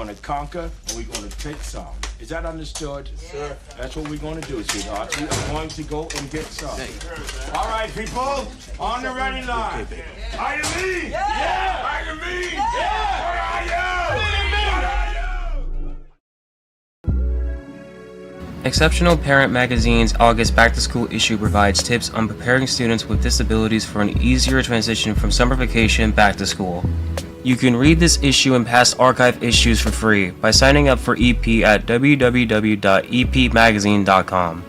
going to conquer and we're going to take some. Is that understood? Yes, sir. That's what we're going to do, sweetheart. We are going to go and get some. All right, people, on the ready line. Are you me? Yeah! Are you me? Yeah! What are you? What are you? Exceptional Parent Magazine's August back-to-school issue provides tips on preparing students with disabilities for an easier transition from summer vacation back to school. You can read this issue and past archive issues for free by signing up for EP at www.epmagazine.com.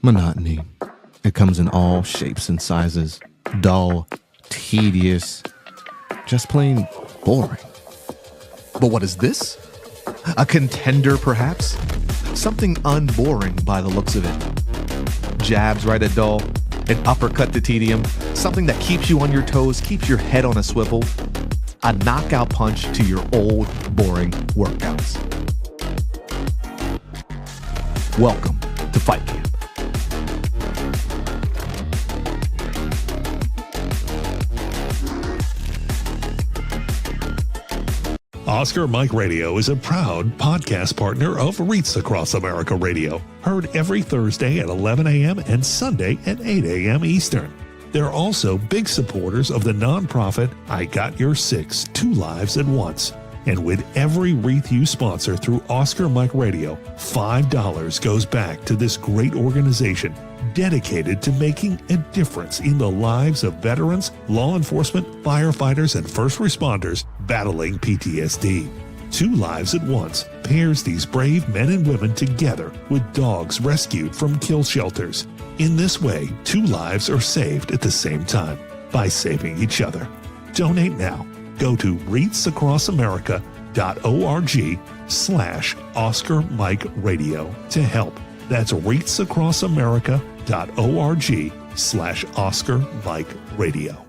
Monotony. It comes in all shapes and sizes. Dull, tedious, just plain boring. But what is this? A contender, perhaps? Something unboring by the looks of it. Jabs right at dull, an uppercut to tedium, something that keeps you on your toes, keeps your head on a swivel, a knockout punch to your old, boring workouts. Welcome to Fight Camp. Oscar Mike Radio is a proud podcast partner of REITs Across America Radio, heard every Thursday at 11 a.m. and Sunday at 8 a.m. Eastern. They're also big supporters of the nonprofit I Got Your Six, Two Lives at Once. And with every wreath you sponsor through Oscar Mike Radio, $5 goes back to this great organization dedicated to making a difference in the lives of veterans, law enforcement, firefighters, and first responders battling PTSD. Two Lives at Once pairs these brave men and women together with dogs rescued from kill shelters. In this way, two lives are saved at the same time by saving each other. Donate now. Go to REITsAcrossAmerica.org/Oscar Mike Radio to help. That's REITsAcrossAmerica.org/Oscar Mike Radio.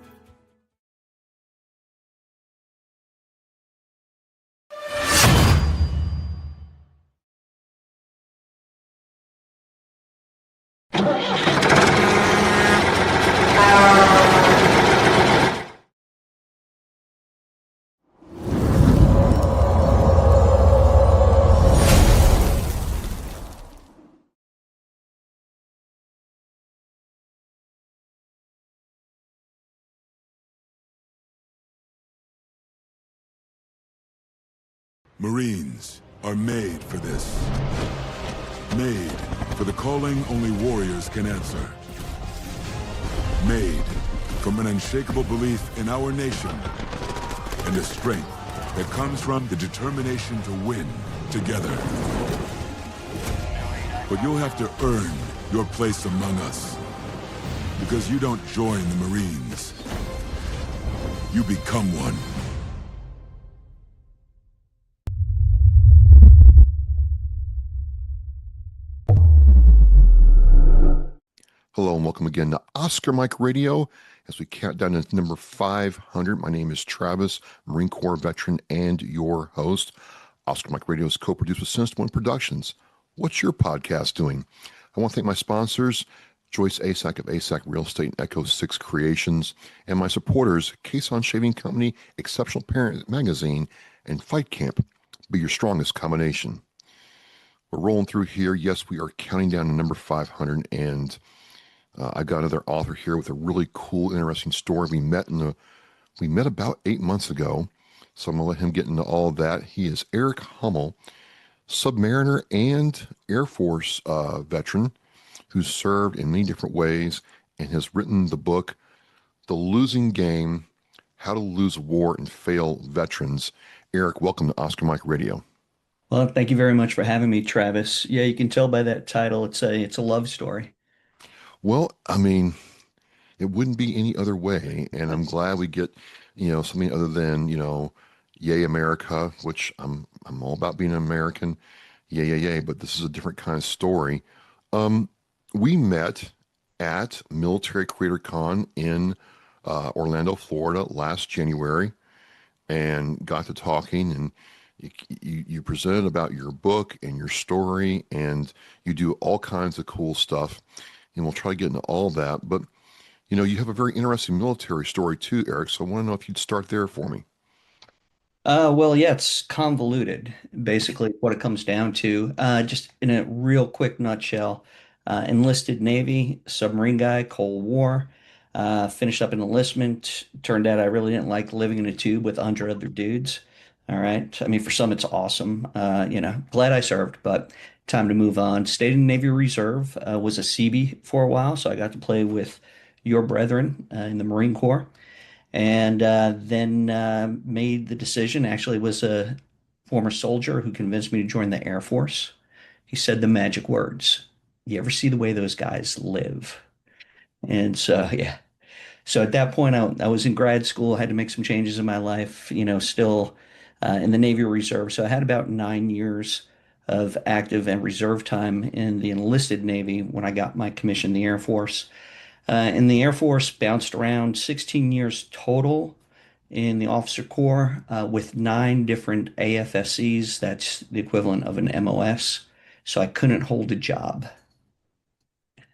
Marines are made for this. Made for the calling only warriors can answer. Made from an unshakable belief in our nation and a strength that comes from the determination to win together. But you'll have to earn your place among us, because you don't join the Marines. You become one. Hello and welcome again to Oscar Mike Radio as we count down to number 500. My name is Travis, Marine Corps veteran and your host. Oscar Mike Radio is co-produced with Sinister One Productions. What's your podcast doing? I want to thank my sponsors, Joyce Asack of Asack Real Estate and Echo 6 Creations, and my supporters, Cason Shaving Company, Exceptional Parent Magazine, and Fight Camp. Be your strongest combination. We're rolling through here. Yes, we are counting down to number 500, and I got another author here with a really cool, interesting story. We met about 8 months ago, so I'm gonna let him get into all of that. He is Eric Hummel, submariner and Air Force veteran who's served in many different ways and has written the book, The Losing Game: How to Lose War and Fail Veterans. Eric, welcome to Oscar Mike Radio. Well, thank you very much for having me, Travis. Yeah, you can tell by that title, it's a love story. Well, I mean, it wouldn't be any other way, and I'm glad we get, something other than, yay America, which I'm all about being an American, yay, but this is a different kind of story. We met at Military Creator Con in Orlando, Florida last January, and got to talking, and you presented about your book and your story, and you do all kinds of cool stuff. And we'll try to get into all that. But, You have a very interesting military story too, Eric. So I want to know if you'd start there for me. Well, yeah, it's convoluted. Basically, what it comes down to, just in a real quick nutshell, enlisted Navy, submarine guy, Cold War, finished up an enlistment. Turned out I really didn't like living in a tube with 100 other dudes. All right. I mean, for some, it's awesome. Glad I served, but time to move on. Stayed in Navy Reserve, was a Seabee for a while, so I got to play with your brethren in the Marine Corps and then made the decision. Actually, was a former soldier who convinced me to join the Air Force. He said the magic words. You ever see the way those guys live? And so, yeah. So at that point, I was in grad school, had to make some changes in my life, still in the Navy Reserve. So I had about 9 years of active and reserve time in the enlisted Navy when I got my commission in the Air Force. In the Air Force, bounced around 16 years total in the officer corps with 9 different AFSCs. That's the equivalent of an MOS. So I couldn't hold a job.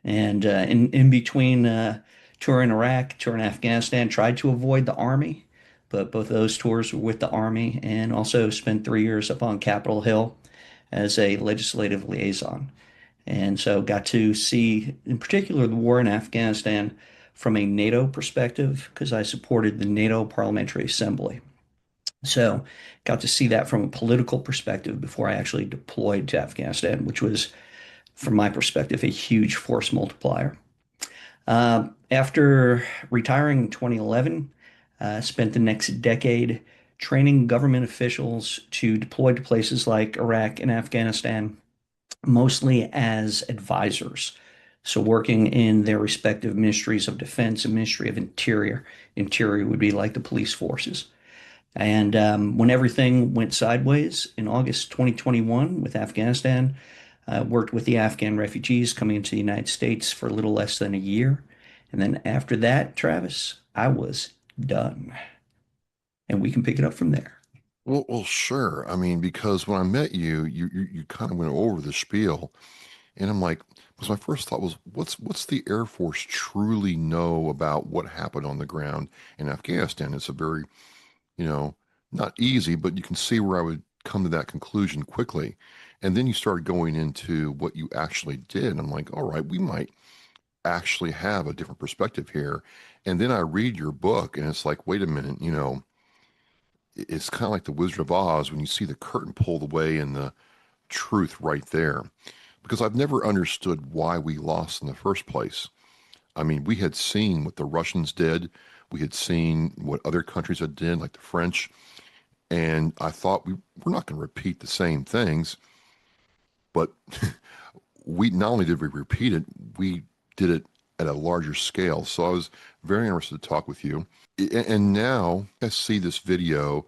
And in between touring Iraq, touring Afghanistan, tried to avoid the Army, but both of those tours were with the Army, and also spent 3 years up on Capitol Hill as a legislative liaison. And so got to see, in particular, the war in Afghanistan from a NATO perspective, because I supported the NATO Parliamentary Assembly. So got to see that from a political perspective before I actually deployed to Afghanistan, which was, from my perspective, a huge force multiplier. After retiring in 2011, spent the next decade training government officials to deploy to places like Iraq and Afghanistan, mostly as advisors. So working in their respective ministries of defense and Ministry of Interior. Interior would be like the police forces. And when everything went sideways in August 2021 with Afghanistan, worked with the Afghan refugees coming into the United States for a little less than a year. And then after that, Travis, I was done. And we can pick it up from there. Well, sure. I mean, because when I met you, you kind of went over the spiel, and I'm like, because my first thought was, what's the Air Force truly know about what happened on the ground in Afghanistan? It's a very, you know, not easy, but you can see where I would come to that conclusion quickly. And then you started going into what you actually did. And I'm like, all right, we might actually have a different perspective here. And then I read your book, and it's like, wait a minute, it's kind of like the Wizard of Oz when you see the curtain pulled away and the truth right there. Because I've never understood why we lost in the first place. I mean, we had seen what the Russians did. We had seen what other countries had did, like the French. And I thought we're not going to repeat the same things. But we not only did we repeat it, we did it at a larger scale. So I was very interested to talk with you. And now I see this video.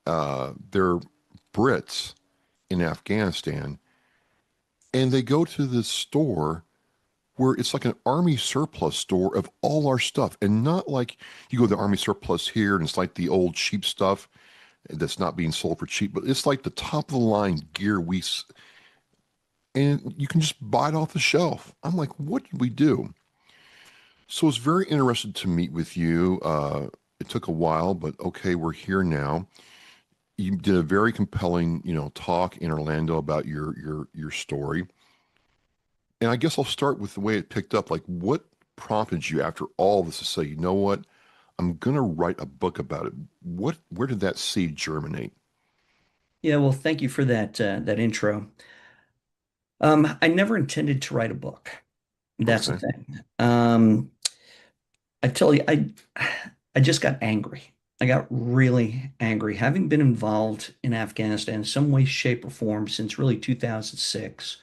They're Brits in Afghanistan, and they go to this store where it's like an army surplus store of all our stuff, and not like you go to the army surplus here and it's like the old cheap stuff that's not being sold for cheap, but it's like the top of the line gear and you can just buy it off the shelf. I'm like, what did we do? So it's very interested to meet with you. It took a while, but okay, we're here now. You did a very compelling, talk in Orlando about your story. And I guess I'll start with the way it picked up. Like, what prompted you after all this to say, you know what, I'm gonna write a book about it? Where did that seed germinate? Yeah, well, thank you for that intro. I never intended to write a book. That's the Okay. thing. I tell you, I just got angry. I got really angry, having been involved in Afghanistan in some way, shape, or form since really 2006,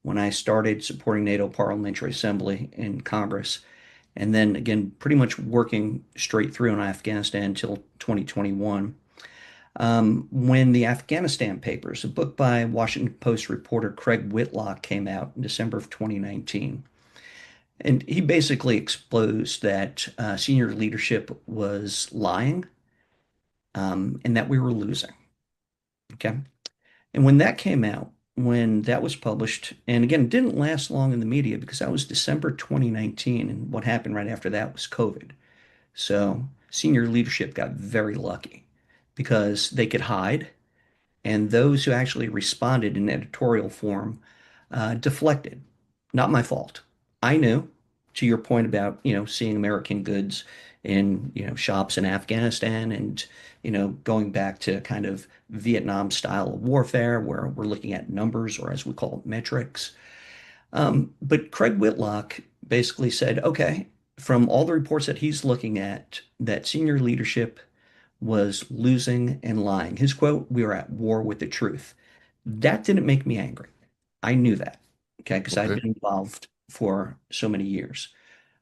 when I started supporting NATO Parliamentary Assembly in Congress, and then again, pretty much working straight through in Afghanistan until 2021. When the Afghanistan Papers, a book by Washington Post reporter Craig Whitlock, came out in December of 2019. And he basically exposed that senior leadership was lying, and that we were losing. Okay. And when that came out, when that was published, and again, it didn't last long in the media because that was December 2019, and what happened right after that was COVID. So senior leadership got very lucky because they could hide, and those who actually responded in editorial form deflected. Not my fault. I knew, to your point about, seeing American goods in, shops in Afghanistan and, going back to kind of Vietnam style of warfare where we're looking at numbers or as we call it, metrics. But Craig Whitlock basically said, okay, from all the reports that he's looking at, that senior leadership was losing and lying. His quote, "We are at war with the truth." That didn't make me angry. I knew that, okay, because I'd Okay. been involved for so many years.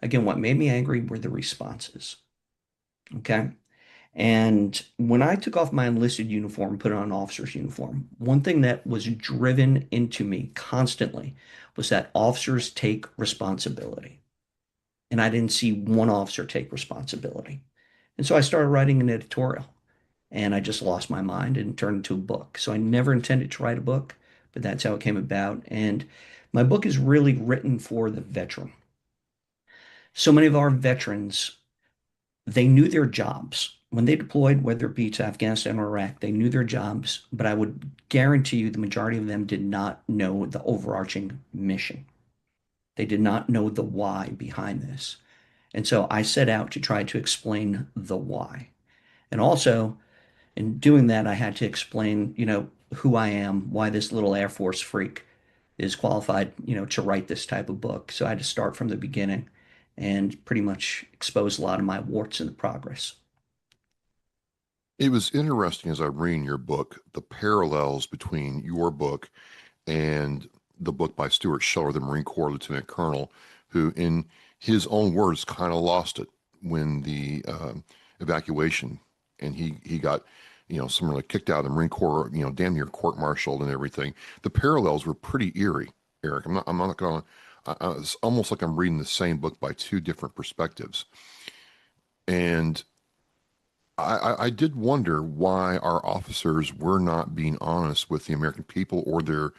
Again, what made me angry were the responses, okay? And when I took off my enlisted uniform, put on an officer's uniform, one thing that was driven into me constantly was that officers take responsibility. And I didn't see one officer take responsibility. And so I started writing an editorial and I just lost my mind and turned into a book. So I never intended to write a book, but that's how it came about. And my book is really written for the veteran. So many of our veterans, they knew their jobs. When they deployed, whether it be to Afghanistan or Iraq, they knew their jobs, but I would guarantee you the majority of them did not know the overarching mission. They did not know the why behind this. And so I set out to try to explain the why. And also, in doing that, I had to explain, who I am, why this little Air Force freak is qualified, to write this type of book. So I had to start from the beginning and pretty much expose a lot of my warts in the progress. It was interesting as I read your book, the parallels between your book and the book by Stuart Scheller, the Marine Corps Lieutenant Colonel, who, in his own words, kind of lost it when the evacuation, and he got, similarly kicked out of the Marine Corps, damn near court-martialed and everything. The parallels were pretty eerie, Eric. I'm not going to. It's almost like I'm reading the same book by two different perspectives, and I did wonder why our officers were not being honest with the American people or their,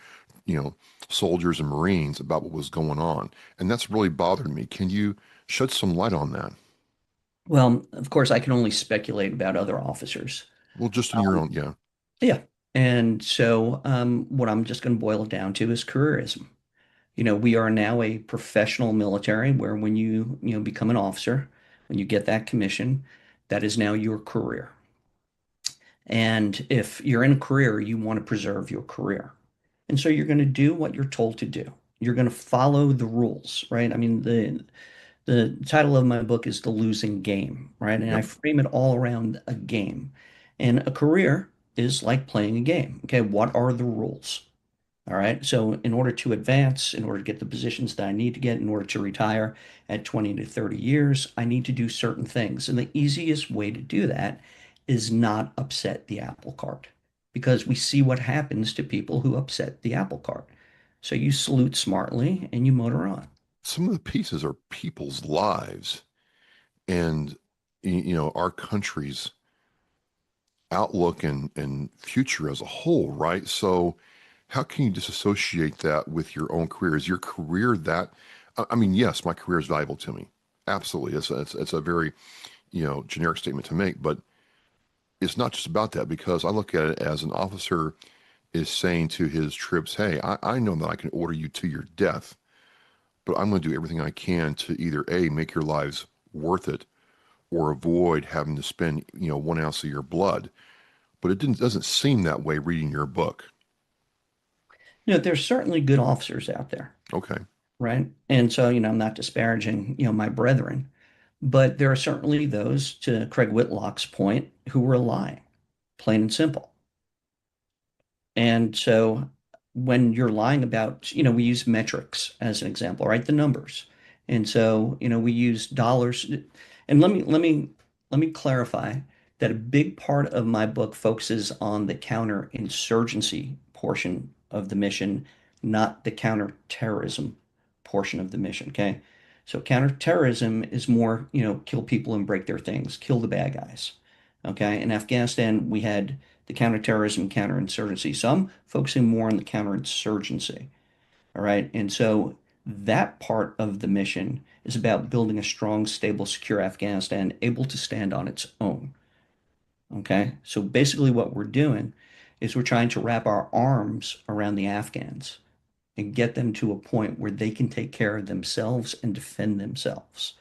soldiers and Marines about what was going on. And that's really bothered me. Can you shed some light on that? Well, of course, I can only speculate about other officers. Well, just in your own, yeah. Yeah. And so what I'm just going to boil it down to is careerism. We are now a professional military where when you become an officer, when you get that commission, that is now your career. And if you're in a career, you want to preserve your career. And so you're going to do what you're told to do. You're going to follow the rules, right? I mean, the title of my book is The Losing Game, right? And I Yep. frame it all around a game. And a career is like playing a game. Okay, what are the rules? All right. So in order to advance, in order to get the positions that I need to get, in order to retire at 20 to 30 years, I need to do certain things. And the easiest way to do that is not upset the apple cart because we see what happens to people who upset the apple cart. So you salute smartly and you motor on. Some of the pieces are people's lives and, our country's outlook and future as a whole, right? So how can you disassociate that with your own career? Is your career that, I mean, yes, my career is valuable to me. Absolutely. It's a very, generic statement to make, but it's not just about that because I look at it as an officer is saying to his troops, hey, I know that I can order you to your death, but I'm going to do everything I can to either A, make your lives worth it or avoid having to spend, 1 ounce of your blood. But doesn't seem that way reading your book. There's certainly good officers out there, Okay. right? And so, I'm not disparaging, my brethren, but there are certainly those, to Craig Whitlock's point, who were lying, plain and simple. And so when you're lying about, we use metrics as an example, right? The numbers. And so, we use dollars. And let me clarify that a big part of my book focuses on the counterinsurgency portion of the mission, not the counterterrorism portion of the mission. Okay. So counterterrorism is more, kill people and break their things, kill the bad guys. Okay. In Afghanistan, we had the counterterrorism, counterinsurgency. So I'm focusing more on the counterinsurgency. All right. And so that part of the mission is about building a strong, stable, secure Afghanistan able to stand on its own. Okay. So basically, what we're doing is we're trying to wrap our arms around the Afghans and get them to a point where they can take care of themselves and defend themselves.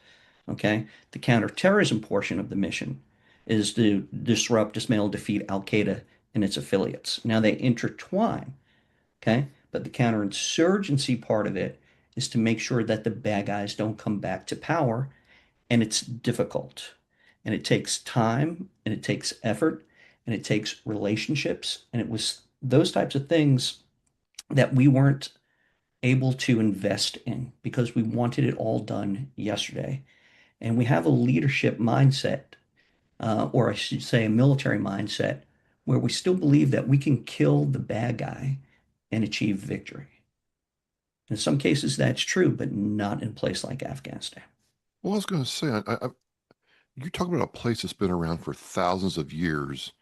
Okay. The counterterrorism portion of the mission is to disrupt, dismantle, defeat Al Qaeda and its affiliates. Now they intertwine. Okay. But the counterinsurgency part of it is to make sure that the bad guys don't come back to power. And it's difficult. And it takes time and it takes effort and it takes relationships. And it was those types of things that we weren't able to invest in because we wanted it all done yesterday. And we have a leadership mindset, or I should say a military mindset, where we still believe that we can kill the bad guy and achieve victory. In some cases, that's true, but not in a place like Afghanistan. Well, I was going to say, you're talking about a place that's been around for thousands of years,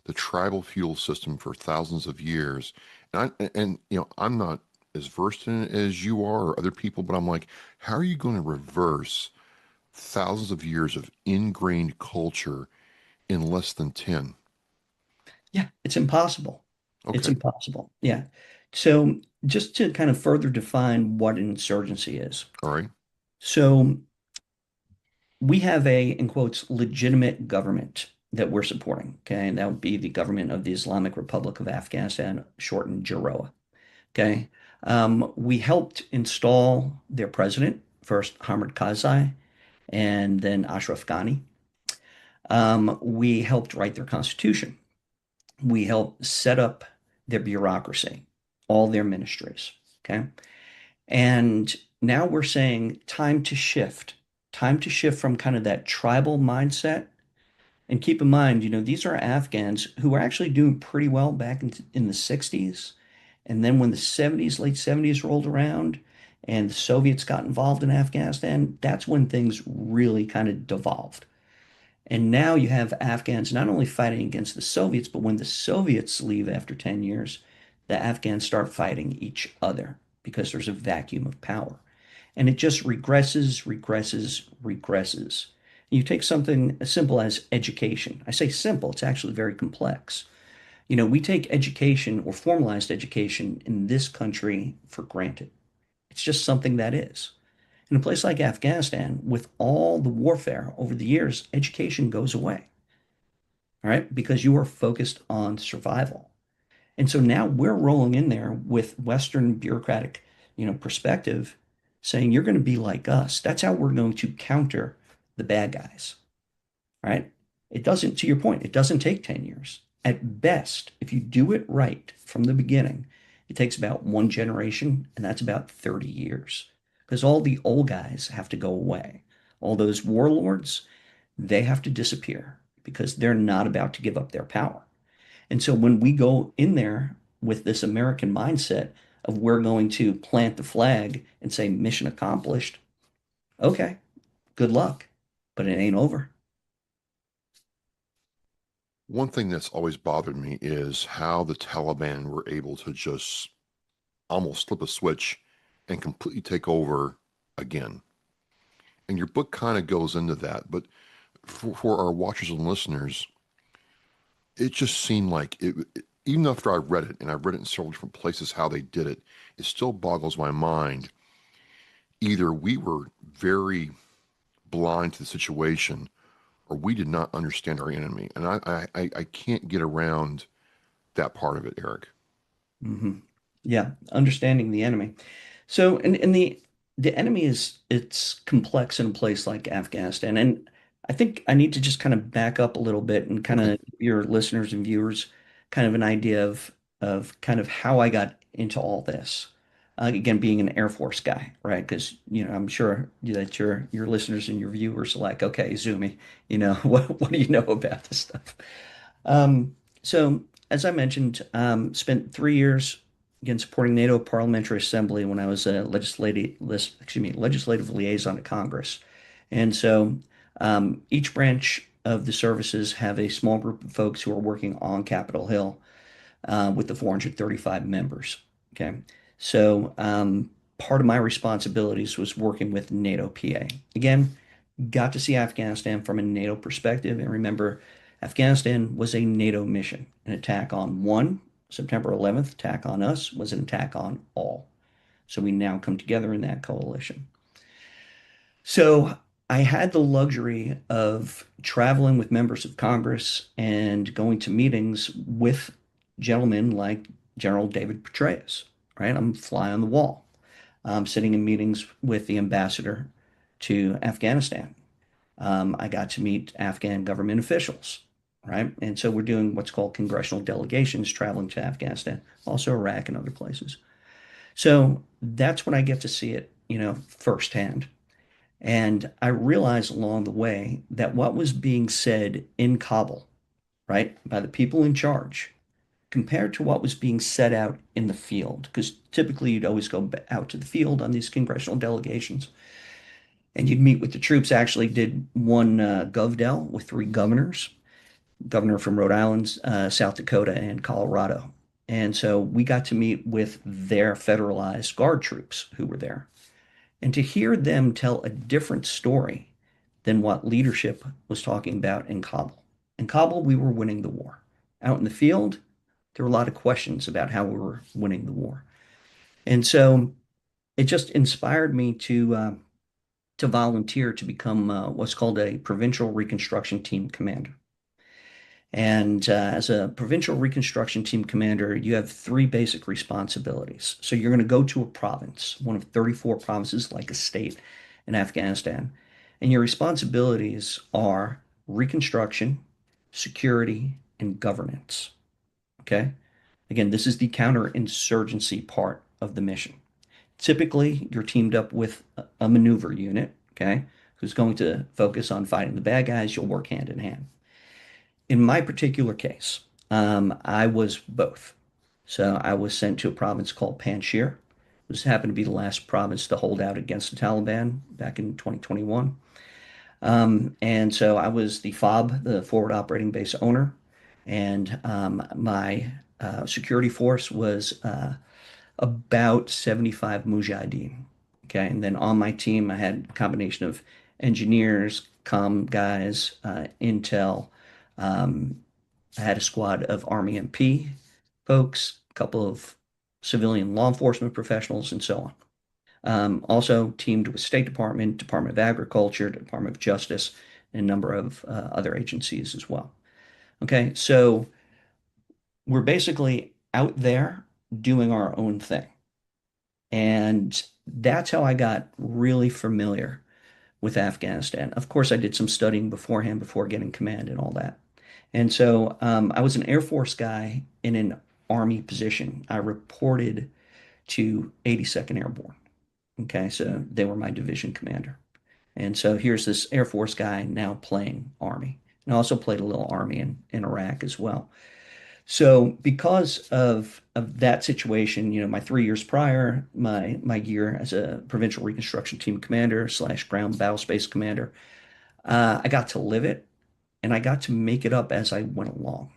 the tribal fuel system for thousands of years. And I'm not as versed in it as you are or other people, but I'm like, how are you going to reverse thousands of years of ingrained culture in less than 10? Yeah, it's impossible. It's Okay. impossible. Yeah. So just to kind of further define what an insurgency is. All right. So we have a, in quotes, legitimate government that we're supporting. Okay. And that would be the government of the Islamic Republic of Afghanistan, shortened JAROA. Okay. We helped install their president, first Hamid Karzai and then Ashraf Ghani. We helped write their constitution. We helped set up their bureaucracy, all their ministries. Okay. And now we're saying time to shift from kind of that tribal mindset. And keep in mind, these are Afghans who were actually doing pretty well back in the 60s. And then when the 70s, late 70s rolled around and the Soviets got involved in Afghanistan, that's when things really kind of devolved. And now you have Afghans not only fighting against the Soviets, but when the Soviets leave after 10 years, the Afghans start fighting each other because there's a vacuum of power. And it just regresses, regresses, regresses. You take something as simple as education. I say simple, it's actually very complex. We take education or formalized education in this country for granted. It's just something that is. In a place like Afghanistan, with all the warfare over the years, education goes away, all right? Because you are focused on survival. And so now we're rolling in there with Western bureaucratic, perspective, saying you're going to be like us. That's how we're going to counter the bad guys, right? It doesn't, to your point, it doesn't take 10 years. At best, if you do it right from the beginning, it takes about one generation, and that's about 30 years. Because all the old guys have to go away. All those warlords, they have to disappear because they're not about to give up their power. And so when we go in there with this American mindset of we're going to plant the flag and say mission accomplished, okay, good luck, but it ain't over. One thing that's always bothered me is how the Taliban were able to just almost flip a switch and completely take over again. And your book kind of goes into that, but for our watchers and listeners, it just seemed like even after I read it, and I read it in several different places how they did it, it still boggles my mind. Either we were very blind to the situation, or we did not understand our enemy. And I can't get around that part of it, Eric. Mm-hmm. Yeah, understanding the enemy. So, and the enemy it's complex in a place like Afghanistan, and I think I need to just kind of back up a little bit and kind of give your listeners and viewers kind of an idea of kind of how I got into all this. Again, being an Air Force guy, right? Because I'm sure that your listeners and your viewers are like, okay, Zumi, what do you know about this stuff? So as I mentioned, spent 3 years again supporting NATO Parliamentary Assembly when I was a legislative liaison to Congress, and so each branch of the services have a small group of folks who are working on Capitol Hill with the 435 members. Okay. So part of my responsibilities was working with NATO PA. Again, got to see Afghanistan from a NATO perspective. And remember, Afghanistan was a NATO mission. An attack on one, September 11th, attack on us was an attack on all. So we now come together in that coalition. So I had the luxury of traveling with members of Congress and going to meetings with gentlemen like General David Petraeus, right? I'm fly on the wall. I'm sitting in meetings with the ambassador to Afghanistan. I got to meet Afghan government officials, right? And so we're doing what's called congressional delegations traveling to Afghanistan, also Iraq and other places. So that's when I get to see it, firsthand. And I realized along the way that what was being said in Kabul, right, by the people in charge, compared to what was being said out in the field, because typically you'd always go out to the field on these congressional delegations and you'd meet with the troops. I actually did one GovDel with three governors, governor from Rhode Island, South Dakota, and Colorado. And so we got to meet with their federalized guard troops who were there. And to hear them tell a different story than what leadership was talking about in Kabul. In Kabul, we were winning the war. Out in the field, there were a lot of questions about how we were winning the war. And so it just inspired me to volunteer to become what's called a provincial reconstruction team commander. And as a provincial reconstruction team commander, you have three basic responsibilities. So you're going to go to a province, one of 34 provinces, like a state in Afghanistan. And your responsibilities are reconstruction, security, and governance. Okay? Again, this is the counterinsurgency part of the mission. Typically, you're teamed up with a maneuver unit, okay, who's going to focus on fighting the bad guys. You'll work hand in hand. In my particular case, I was both. So I was sent to a province called Panjshir. This happened to be the last province to hold out against the Taliban back in 2021. And so I was the FOB, the Forward Operating Base owner, and my security force was about 75 Mujahideen. Okay, and then on my team, I had a combination of engineers, comm guys, intel. I had a squad of Army MP folks, a couple of civilian law enforcement professionals, and so on. Also teamed with State Department, Department of Agriculture, Department of Justice, and a number of other agencies as well. Okay, so we're basically out there doing our own thing. And that's how I got really familiar with Afghanistan. Of course, I did some studying beforehand before getting command and all that. And so I was an Air Force guy in an Army position. I reported to 82nd Airborne. Okay, so they were my division commander. And so here's this Air Force guy now playing Army. And I also played a little Army in Iraq as well. So because of that situation, my 3 years prior, my year as a provincial reconstruction team commander / ground battle space commander, I got to live it and I got to make it up as I went along.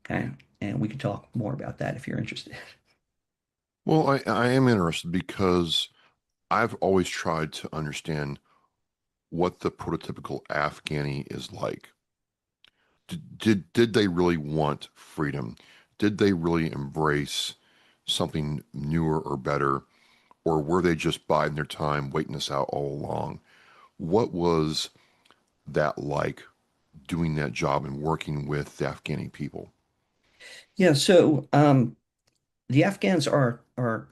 Okay. And we can talk more about that if you're interested. Well, I am interested because I've always tried to understand what the prototypical Afghani is like. Did they really want freedom? Did they really embrace something newer or better? Or were they just biding their time, waiting us out all along? What was that like, doing that job and working with the Afghani people? Yeah, so the Afghans are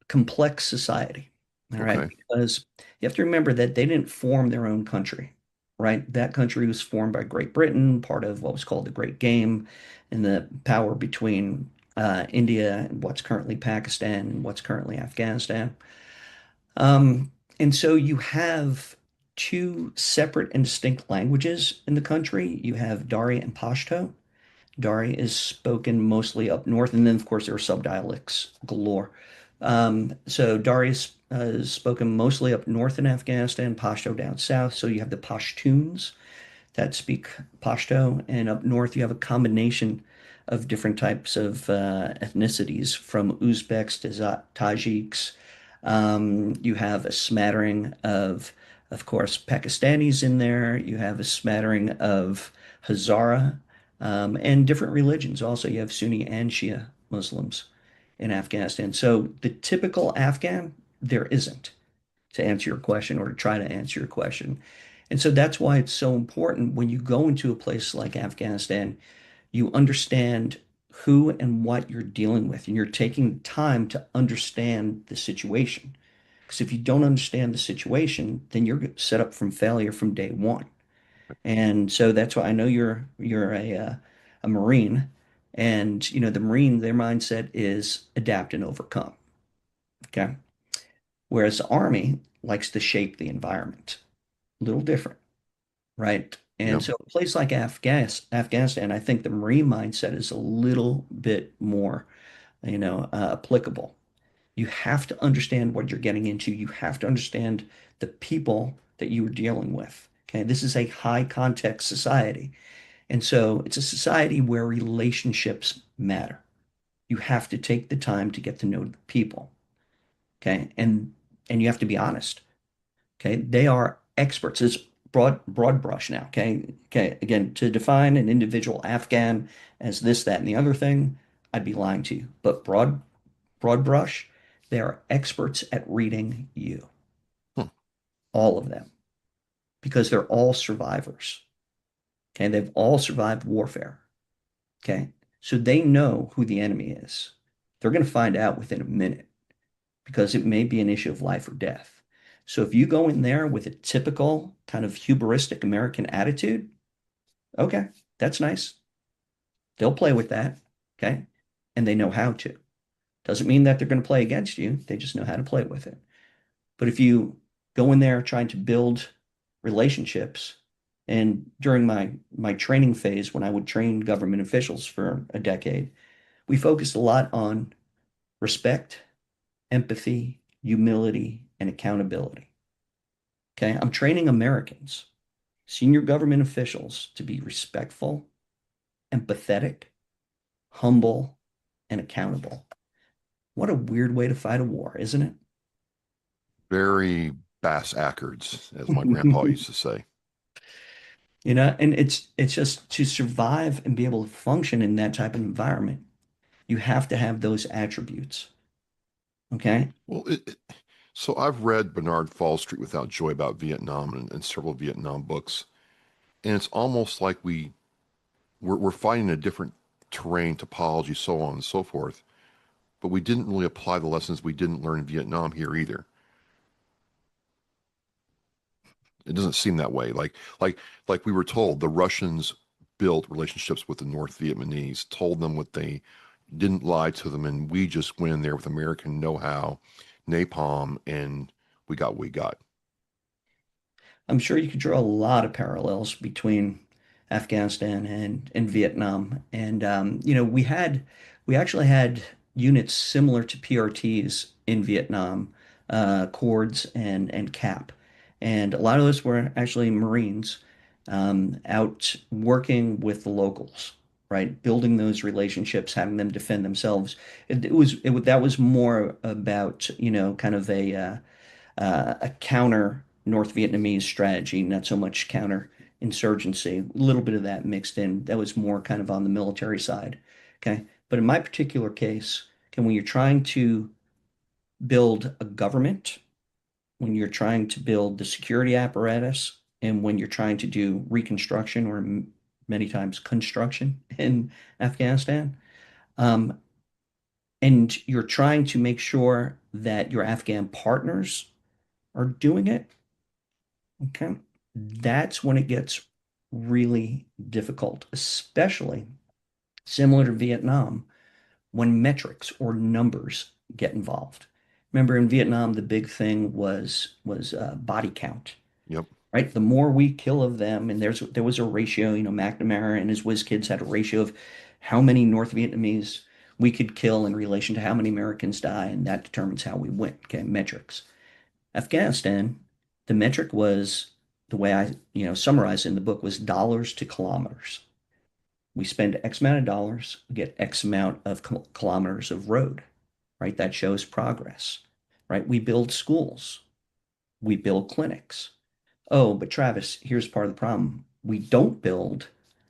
complex society, all right? Okay. Because you have to remember that they didn't form their own country, right? That country was formed by Great Britain, part of what was called the Great Game, and the power between India and what's currently Pakistan and what's currently Afghanistan. And so you have two separate and distinct languages in the country. You have Dari and Pashto. Dari is spoken mostly up north, and then of course there are subdialects galore. So Dari is spoken mostly up north in Afghanistan, Pashto down south. So you have the Pashtuns that speak Pashto, and up north you have a combination of different types of ethnicities, from Uzbeks to Tajiks. You have a smattering of course, Pakistanis in there. You have a smattering of Hazara, and different religions. Also, you have Sunni and Shia Muslims in Afghanistan. So the typical Afghan, there isn't, to answer your question or to try to answer your question. And so that's why it's so important when you go into a place like Afghanistan, you understand who and what you're dealing with, and you're taking time to understand the situation. Because if you don't understand the situation, then you're set up from failure from day one. And so that's why I know you're a Marine, and the Marine, their mindset is adapt and overcome. Okay. Whereas the Army likes to shape the environment. A little different, right? And Yep. so a place like Afghanistan, I think the Marine mindset is a little bit more, applicable. You have to understand what you're getting into. You have to understand the people that you are dealing with. Okay, this is a high context society. And so it's a society where relationships matter. You have to take the time to get to know the people. Okay, and you have to be honest. Okay, they are experts. It's broad brush now. Okay. Again, to define an individual Afghan as this, that, and the other thing, I'd be lying to you. But broad brush, they are experts at reading you, Hmm. all of them, because they're all survivors. Okay, they've all survived warfare. Okay, so they know who the enemy is. They're going to find out within a minute, because it may be an issue of life or death. So if you go in there with a typical kind of hubristic American attitude, okay, that's nice. They'll play with that. Okay, and they know how to. Doesn't mean that they're going to play against you. They just know how to play with it. But if you go in there trying to build relationships, and during my training phase, when I would train government officials for a decade, we focused a lot on respect, empathy, humility, and accountability. Okay, I'm training Americans, senior government officials, to be respectful, empathetic, humble, and accountable. What a weird way to fight a war, isn't it? Very bass ackards, as my grandpa used to say. And it's just to survive and be able to function in that type of environment, you have to have those attributes. Okay. Well, so I've read Bernard Fall Street Without Joy about Vietnam and several Vietnam books, and it's almost like we're fighting a different terrain, topology, so on and so forth, but we didn't really apply the lessons we didn't learn in Vietnam here either. It doesn't seem that way. Like we were told, the Russians built relationships with the North Vietnamese, told them what they didn't lie to them, and we just went in there with American know-how, napalm, and we got what we got. I'm sure you could draw a lot of parallels between Afghanistan and Vietnam. And we actually had units similar to PRTs in Vietnam, Cords and CAP. And a lot of those were actually Marines, out working with the locals, right? Building those relationships, having them defend themselves. That was more about, kind of a counter North Vietnamese strategy, not so much counter insurgency. A little bit of that mixed in. That was more kind of on the military side. Okay. But in my particular case, when you're trying to build a government, when you're trying to build the security apparatus, and when you're trying to do reconstruction, or many times construction in Afghanistan, um, and you're trying to make sure that your Afghan partners are doing it, okay, that's when it gets really difficult, especially similar to Vietnam, when metrics or numbers get involved. Remember, in Vietnam, the big thing was body count, Yep. right? The more we kill of them, and there was a ratio. McNamara and his whiz kids had a ratio of how many North Vietnamese we could kill in relation to how many Americans die, and that determines how we win. Okay, metrics. Afghanistan, the metric was the way I, summarized in the book was dollars to kilometers. We spend X amount of dollars, we get X amount of kilometers of road, right? That shows progress, right? We build schools, we build clinics. Oh, but Travis, here's part of the problem. We don't build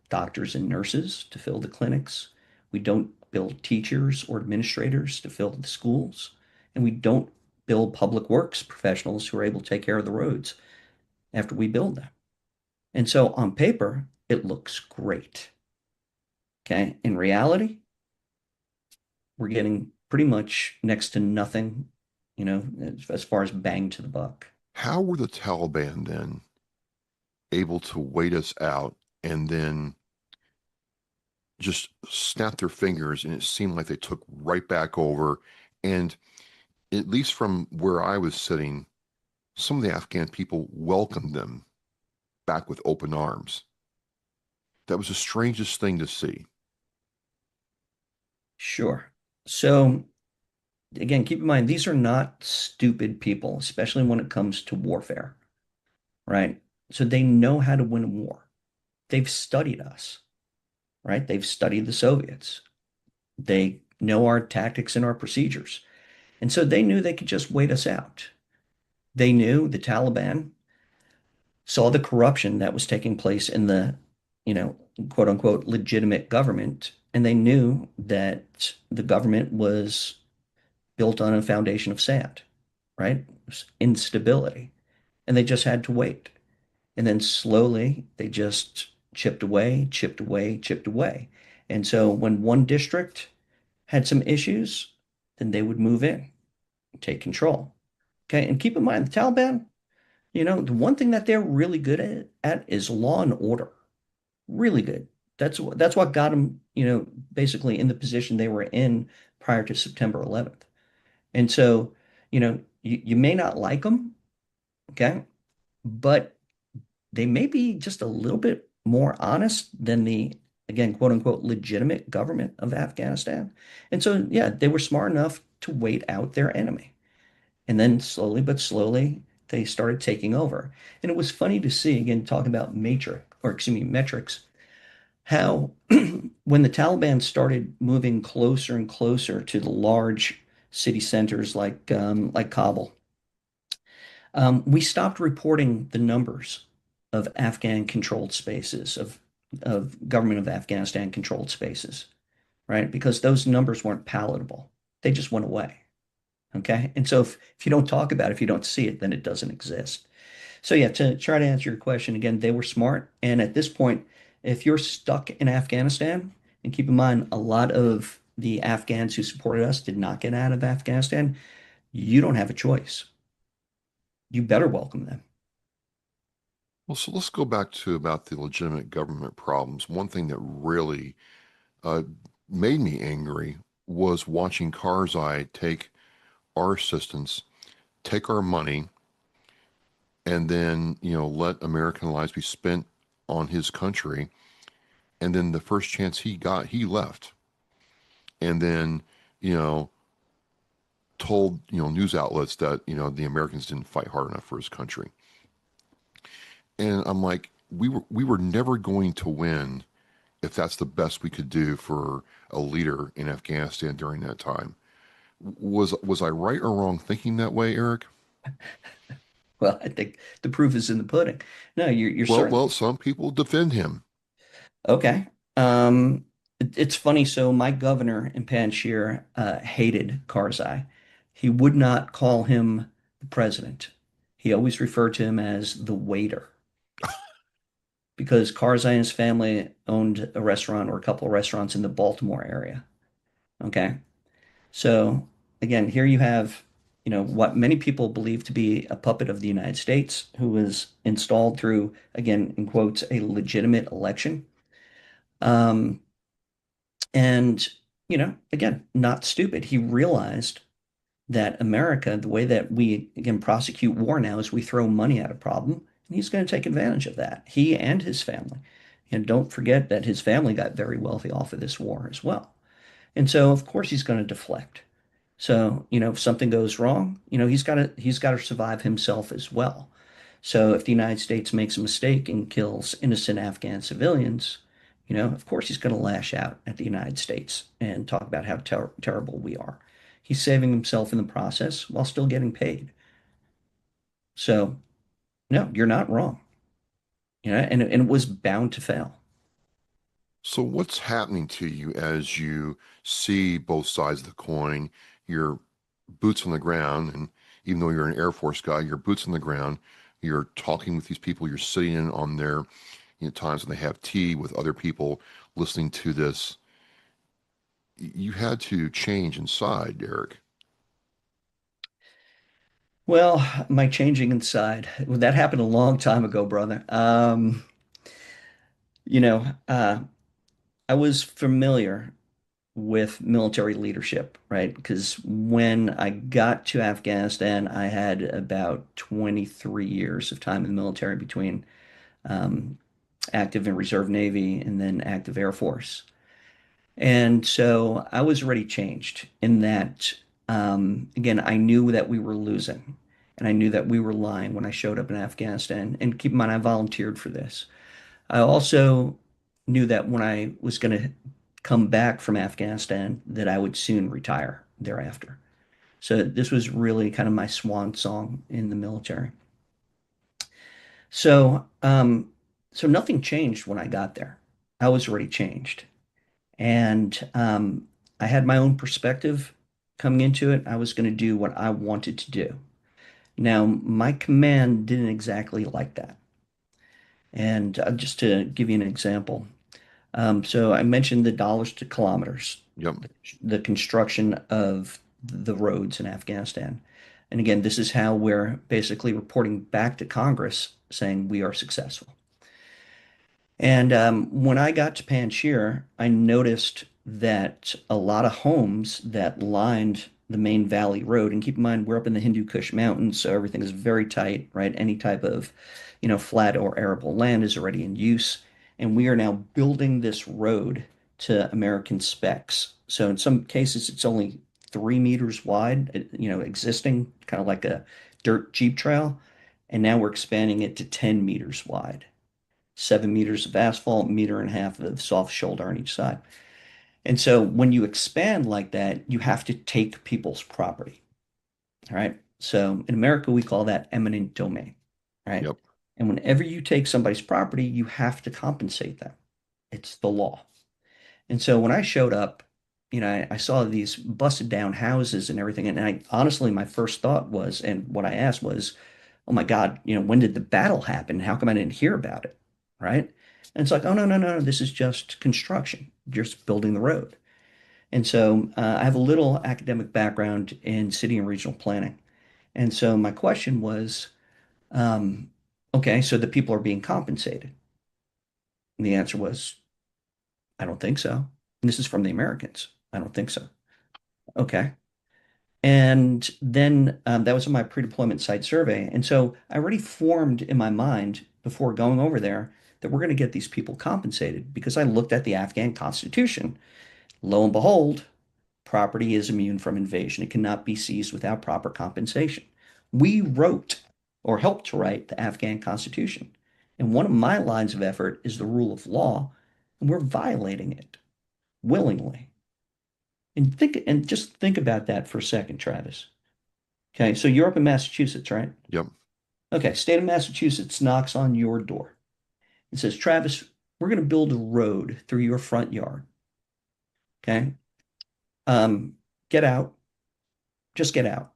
doctors and nurses to fill the clinics. We don't build teachers or administrators to fill the schools. And we don't build public works professionals who are able to take care of the roads after we build them. And so on paper, it looks great. Okay. In reality, we're getting pretty much next to nothing, as far as bang to the buck. How were the Taliban then able to wait us out and then just snap their fingers and it seemed like they took right back over? And at least from where I was sitting, some of the Afghan people welcomed them back with open arms. That was the strangest thing to see. Sure. So again, keep in mind, these are not stupid people, especially when it comes to warfare, right? So they know how to win a war. They've studied us, right? They've studied the Soviets. They know our tactics and our procedures. And so they knew they could just wait us out. They knew the Taliban saw the corruption that was taking place in the, quote unquote, legitimate government. And they knew that the government was built on a foundation of sand, right? Instability. And they just had to wait. And then slowly they just chipped away, chipped away, chipped away. And so when one district had some issues, then they would move in, take control. Okay. And keep in mind, the Taliban, the one thing that they're really good at is law and order. Really good. That's what got them, basically in the position they were in prior to September 11th. And so, you may not like them, okay, but they may be just a little bit more honest than the, again, quote unquote, legitimate government of Afghanistan. And so, yeah, they were smart enough to wait out their enemy. And then slowly but slowly, they started taking over. And it was funny to see, again, talking about metrics, how when the Taliban started moving closer and closer to the large city centers like Kabul, we stopped reporting the numbers of Afghan controlled spaces, of government of Afghanistan controlled spaces, right? Because those numbers weren't palatable. They just went away. Okay. And so if you don't talk about it, if you don't see it, then it doesn't exist. So yeah, to try to answer your question again, they were smart. And at this point, if you're stuck in Afghanistan, and keep in mind, a lot of the Afghans who supported us did not get out of Afghanistan, you don't have a choice. You better welcome them. Well, so let's go back to about the legitimate government problems. One thing that really uh, made me angry was watching Karzai take our assistance, take our money, and then, let American lives be spent on his country. And then the first chance he got, he left. And then, told, news outlets that, the Americans didn't fight hard enough for his country. And I'm like, we were never going to win if that's the best we could do for a leader in Afghanistan during that time. Was I right or wrong thinking that way, Eric? Well, I think the proof is in the pudding. No, you're Well, certainly well, some people defend him. okay. It's funny. So my governor in Panjshir hated Karzai. He would not call him the president. He always referred to him as the waiter because Karzai and his family owned a restaurant or a couple of restaurants in the Baltimore area. Okay. So again, here you have, what many people believe to be a puppet of the United States who was installed through, again, in quotes, a legitimate election. Um, and, again, not stupid. He realized that America, the way that we, again, prosecute war now is we throw money at a problem, and he's going to take advantage of that, he and his family. And don't forget that his family got very wealthy off of this war as well. And so, of course, he's going to deflect. So, if something goes wrong, he's got to survive himself as well. So if the United States makes a mistake and kills innocent Afghan civilians, of course he's going to lash out at the United States and talk about how terrible we are. He's saving himself in the process while still getting paid. So, no, you're not wrong. And it was bound to fail. So, what's happening to you as you see both sides of the coin? Your boots on the ground, and even though you're an Air Force guy, your boots on the ground, you're talking with these people, you're sitting in on their, times when they have tea with other people listening to this. You had to change inside, Eric. Well, my changing inside, that happened a long time ago, brother. You know, uh, I was familiar with military leadership, right? Because when I got to Afghanistan, I had about 23 years of time in the military between um, active and reserve Navy and then active Air Force. And so I was already changed in that, again, I knew that we were losing and I knew that we were lying when I showed up in Afghanistan. And keep in mind, I volunteered for this. I also knew that when I was going to come back from Afghanistan, that I would soon retire thereafter. So this was really kind of my swan song in the military. So, so nothing changed when I got there. I was already changed. And I had my own perspective coming into it. I was going to do what I wanted to do. Now, my command didn't exactly like that. And just to give you an example, so I mentioned the dollars to kilometers, Yep. the construction of the roads in Afghanistan. And again, this is how we're basically reporting back to Congress saying we are successful. And when I got to Panjshir, I noticed that a lot of homes that lined the main valley road, and keep in mind we're up in the Hindu Kush Mountains, so everything is very tight, right? Any type of, flat or arable land is already in use, and we are now building this road to American specs. So in some cases, it's only 3 meters wide, existing, kind of like a dirt Jeep trail, and now we're expanding it to 10 meters wide. 7 meters of asphalt, meter and a half of soft shoulder on each side. And so when you expand like that, you have to take people's property. All right. So in America, we call that eminent domain. Right. Yep. And whenever you take somebody's property, you have to compensate them. It's the law. And so when I showed up, I saw these busted down houses and everything. And I honestly, my first thought was, and what I asked was, oh my God, when did the battle happen? How come I didn't hear about it? Right. And it's like, oh, no, no, no, this is just construction, just building the road. And so I have a little academic background in city and regional planning. And so my question was, um, okay, so the people are being compensated. And the answer was, I don't think so. And this is from the Americans. I don't think so. Okay. And then that was in my pre-deployment site survey. And so I already formed in my mind before going over there that we're going to get these people compensated because I looked at the Afghan constitution. Lo and behold, property is immune from invasion. It cannot be seized without proper compensation. We wrote or helped to write the Afghan constitution. And one of my lines of effort is the rule of law, and we're violating it willingly. And just think about that for a second, Travis. Okay, so you're up in Massachusetts, right? Yep. Okay, state of Massachusetts knocks on your door and says, Travis, we're going to build a road through your front yard. Okay. Get out. Just get out.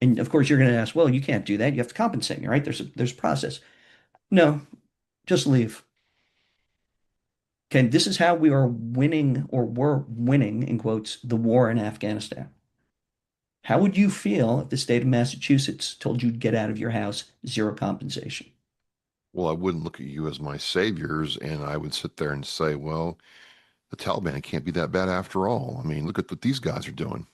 And of course, you're going to ask, well, you can't do that. You have to compensate me, right? There's a process. No, just leave. Okay, this is how we are winning, or were winning, in quotes, the war in Afghanistan. How would you feel if the state of Massachusetts told you to get out of your house, zero compensation? Well, I wouldn't look at you as my saviors, and I would sit there and say, well, the Taliban can't be that bad after all. I mean, look at what these guys are doing.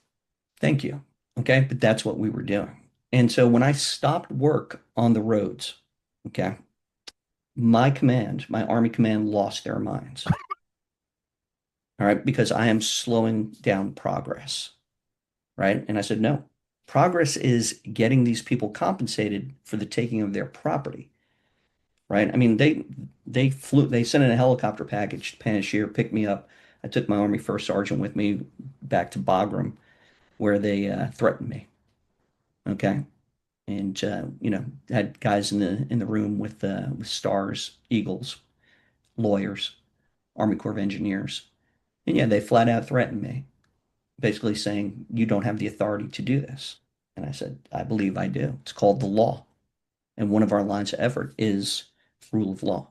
Thank you. Okay, but that's what we were doing. And so when I stopped work on the roads, okay, my command, my Army command lost their minds. All right, because I am slowing down progress. Right. And I said, no, Progress is getting these people compensated for the taking of their property, right? I mean, they sent in a helicopter package to Panjshir, picked me up. I took my Army First Sergeant with me back to Bagram, where they threatened me. Okay, and had guys in the room with stars, eagles, lawyers, Army Corps of Engineers, and yeah, they flat out threatened me, basically saying you don't have the authority to do this. And I said, I believe I do. It's called the law, and one of our lines of effort is rule of law,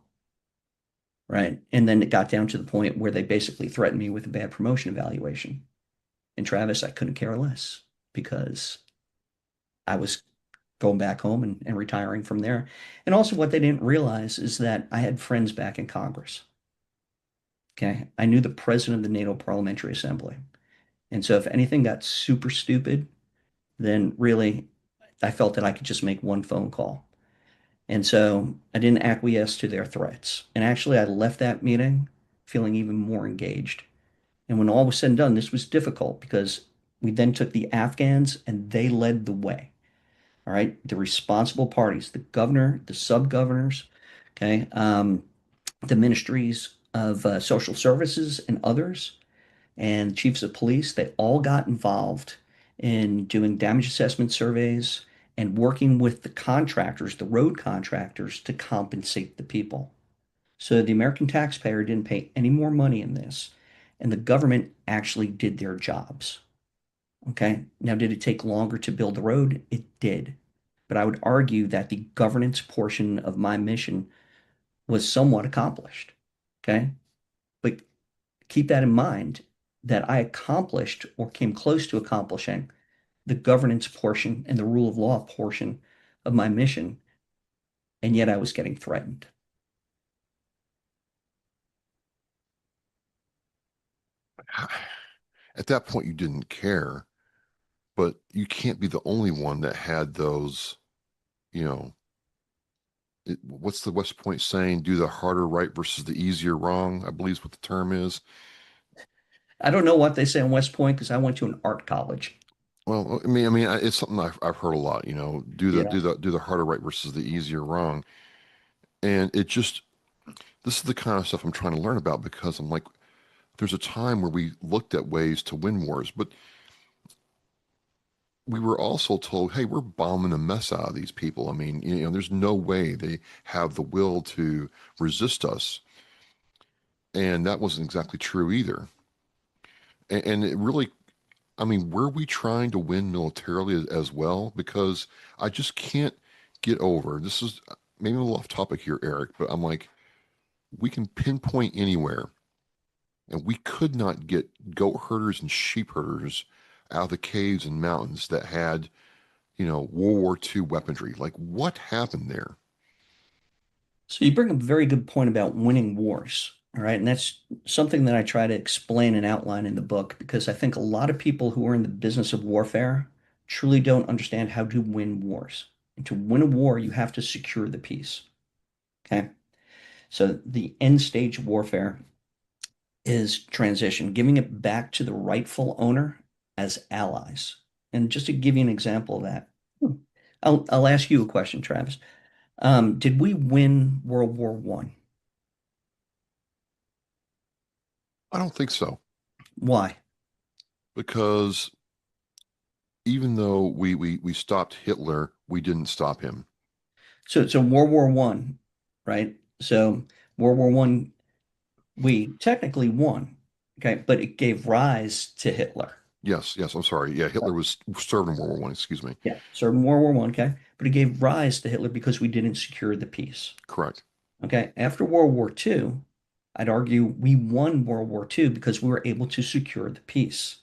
right? And then it got down to the point where they basically threatened me with a bad promotion evaluation. And Travis, I couldn't care less because I was going back home and retiring from there. And also, what they didn't realize is that I had friends back in Congress. Okay. I knew the president of the NATO Parliamentary Assembly. And so, if anything got super stupid, then really I felt that I could just make one phone call. And so I didn't acquiesce to their threats. And actually, I left that meeting feeling even more engaged. And when all was said and done, this was difficult because we then took the Afghans and they led the way. All right. The responsible parties, the governor, the sub-governors, okay, the ministries of social services and others, and chiefs of police, they all got involved in doing damage assessment surveys and working with the contractors, the road contractors, to compensate the people. So the American taxpayer didn't pay any more money in this, and the government actually did their jobs. Okay. Now, did it take longer to build the road? It did. But I would argue that the governance portion of my mission was somewhat accomplished. Okay. But keep that in mind that I accomplished or came close to accomplishing the governance portion and the rule of law portion of my mission, and yet I was getting threatened. At that point, you didn't care, but you can't be the only one that had those, you know, what's the West Point saying? Do the harder right versus the easier wrong, I believe is what the term is. I don't know what they say in West Point because I went to an art college. Well, it's something I've heard a lot, Yeah. do the harder right versus the easier wrong. And this is the kind of stuff I'm trying to learn about because I'm like, there's a time where we looked at ways to win wars, but we were also told, hey, we're bombing the mess out of these people. I mean, there's no way they have the will to resist us. And that wasn't exactly true either. And it really, I mean, were we trying to win militarily as well? Because I just can't get over, this is maybe a little off topic here, Eric, but I'm like, we can pinpoint anywhere. And we could not get goat herders and sheep herders out of the caves and mountains that had, World War II weaponry. Like, what happened there? So you bring up a very good point about winning wars. All right. And that's something that I try to explain and outline in the book because I think a lot of people who are in the business of warfare truly don't understand how to win wars. And to win a war, you have to secure the peace. Okay. So the end stage of warfare is transition, giving it back to the rightful owner as allies. And just to give you an example of that, I'll ask you a question, Travis. Did we win World War One? I don't think so. Why? Because even though we stopped Hitler, we didn't stop him. So World War One, right? So World War One, we technically won, okay, but it gave rise to Hitler. Yes, I'm sorry. Yeah, Hitler was served in World War One, excuse me. Yeah, served in World War One, okay, but it gave rise to Hitler because we didn't secure the peace. Correct. Okay, after World War Two, I'd argue we won World War Two because we were able to secure the peace.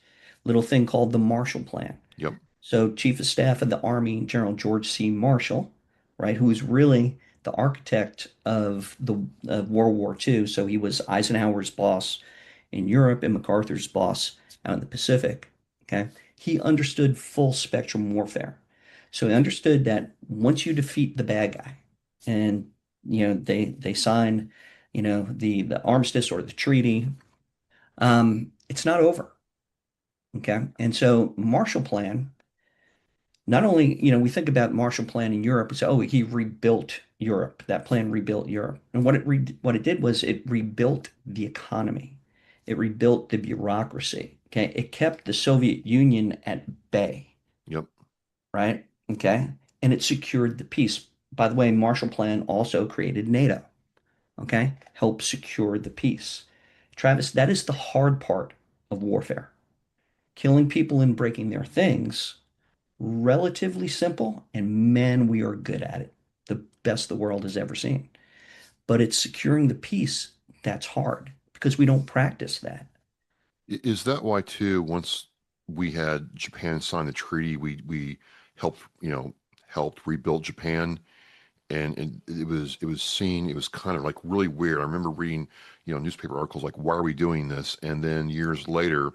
Little thing called the Marshall Plan. Yep. So, Chief of Staff of the Army, General George C. Marshall, right, who is really the architect of the World War II. So he was Eisenhower's boss in Europe and MacArthur's boss out in the Pacific. Okay, he understood full spectrum warfare. So he understood that once you defeat the bad guy, and they sign, the armistice or the treaty, it's not over. Okay, and so Marshall Plan Not only, we think about Marshall Plan in Europe, we say, oh, he rebuilt Europe. That plan rebuilt Europe. And what it did was it rebuilt the economy. It rebuilt the bureaucracy. Okay. It kept the Soviet Union at bay, Yep. right? Okay. And it secured the peace. By the way, Marshall Plan also created NATO. Okay. Helped secure the peace. Travis, that is the hard part of warfare. Killing people and breaking their things, relatively simple, and man, we are good at it. The best the world has ever seen. But it's securing the peace that's hard because we don't practice that. Is that why too? Once we had Japan sign the treaty, we helped helped rebuild Japan, and it was seen, it was kind of like really weird. I remember reading newspaper articles like, why are we doing this? And then years later,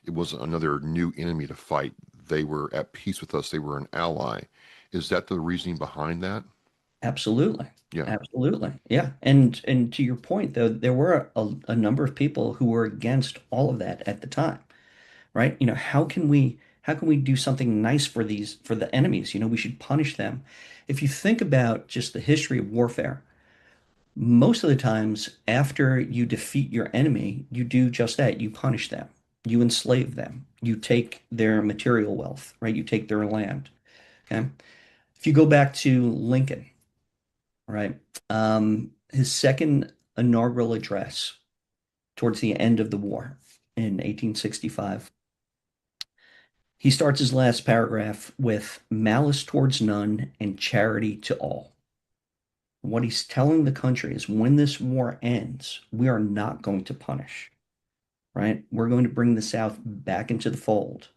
it was another new enemy to fight. They were at peace with us. They were an ally. Is that the reasoning behind that? Absolutely. Yeah. Absolutely. Yeah. And to your point though, there were a number of people who were against all of that at the time, right? How can we do something nice for the enemies? We should punish them. If you think about just the history of warfare, most of the times after you defeat your enemy, you do just that. You punish them. You enslave them. You take their material wealth, right? You take their land. Okay. If you go back to Lincoln, right? His second inaugural address towards the end of the war in 1865, he starts his last paragraph with malice towards none and charity to all. What he's telling the country is when this war ends, we are not going to punish, right? We're going to bring the South back into the fold.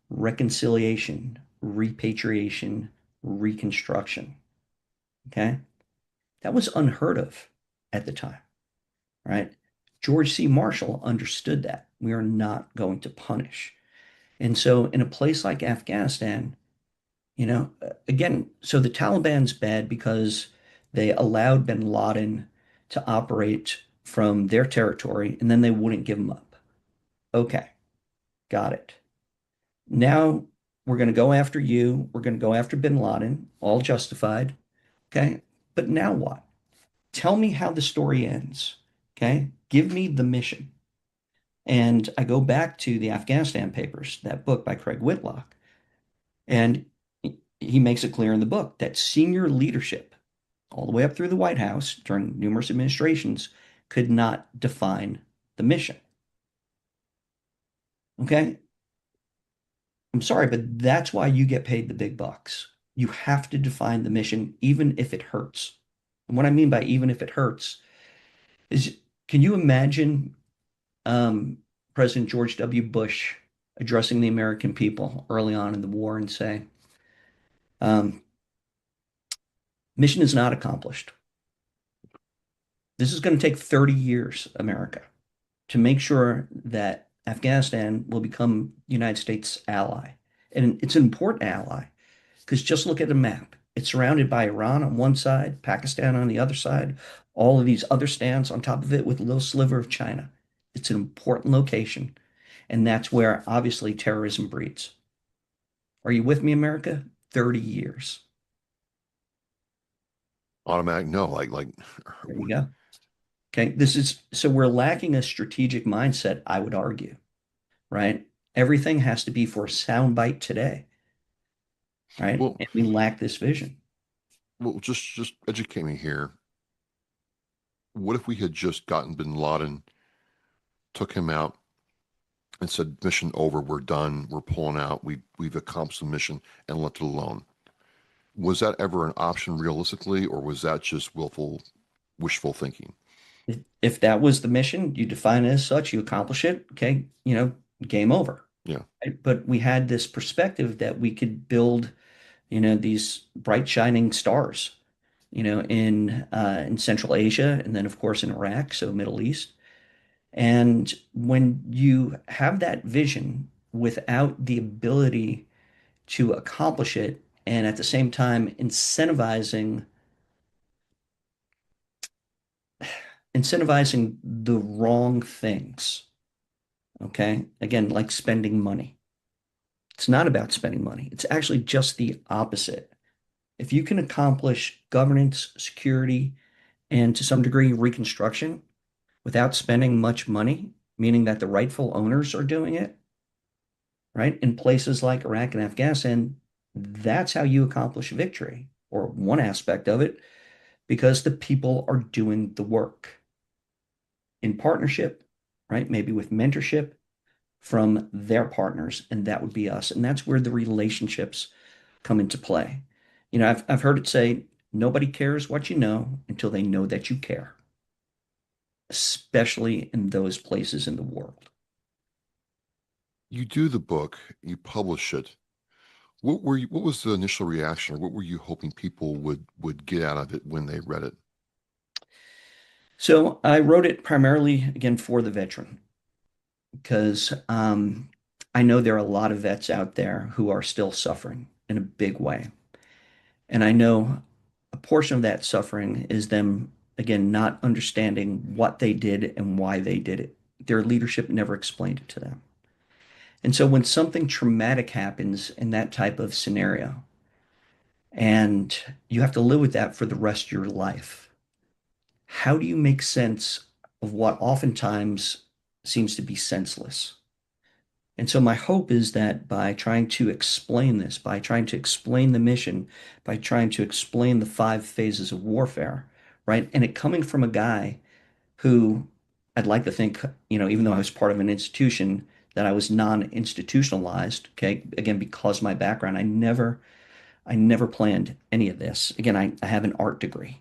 Reconciliation, repatriation, reconstruction. Okay. That was unheard of at the time, right? George C. Marshall understood that. We are not going to punish. And so in a place like Afghanistan, again, so the Taliban's bad because they allowed bin Laden to operate from their territory and then they wouldn't give him up. Okay, got it. Now we're going to go after you. We're going to go after bin Laden, all justified. Okay, but now what? Tell me how the story ends. Okay, give me the mission. And I go back to the Afghanistan Papers, that book by Craig Whitlock, and he makes it clear in the book that senior leadership, all the way up through the White House during numerous administrations, could not define the mission. Okay? I'm sorry, but that's why you get paid the big bucks. You have to define the mission, even if it hurts. And what I mean by even if it hurts is, can you imagine President George W. Bush addressing the American people early on in the war and say, um, mission is not accomplished. This is going to take 30 years, America, to make sure that Afghanistan will become the United States ally. And it's an important ally because just look at the map. It's surrounded by Iran on one side, Pakistan on the other side, all of these other stands on top of it with a little sliver of China. It's an important location. And that's where obviously terrorism breeds. Are you with me, America? 30 years. Automatic no, like There you go. Okay. So we're lacking a strategic mindset, I would argue, right? Everything has to be for a soundbite today, right? well, And we lack this vision. just educate me here. What if we had just gotten bin Laden, took him out, and said, mission over, we're done, we're pulling out, we've accomplished the mission, and left it alone? Was that ever an option realistically, or was that just wishful thinking? If that was the mission, you define it as such, you accomplish it, okay, game over. Yeah. Right? But we had this perspective that we could build, these bright shining stars, in Central Asia, and then of course in Iraq, so Middle East. And when you have that vision without the ability to accomplish it, and at the same time incentivizing the wrong things, okay? Again, like spending money. It's not about spending money. It's actually just the opposite. If you can accomplish governance, security, and to some degree reconstruction without spending much money, meaning that the rightful owners are doing it, right? In places like Iraq and Afghanistan, that's how you accomplish victory, or one aspect of it, because the people are doing the work in partnership, right? Maybe with mentorship from their partners, and that would be us. And that's where the relationships come into play. I've heard it say, nobody cares what you know until they know that you care, especially in those places in the world. You do the book, you publish it. What was the initial reaction, or what were you hoping people would get out of it when they read it? So I wrote it primarily, again, for the veteran, because I know there are a lot of vets out there who are still suffering in a big way. And I know a portion of that suffering is them, again, not understanding what they did and why they did it. Their leadership never explained it to them. And so when something traumatic happens in that type of scenario, and you have to live with that for the rest of your life, how do you make sense of what oftentimes seems to be senseless? And so my hope is that by trying to explain this, by trying to explain the mission, by trying to explain the 5 phases of warfare, right? And it coming from a guy who I'd like to think, even though I was part of an institution, that I was non-institutionalized, okay? Again, because my background, I never planned any of this. Again, I have an art degree,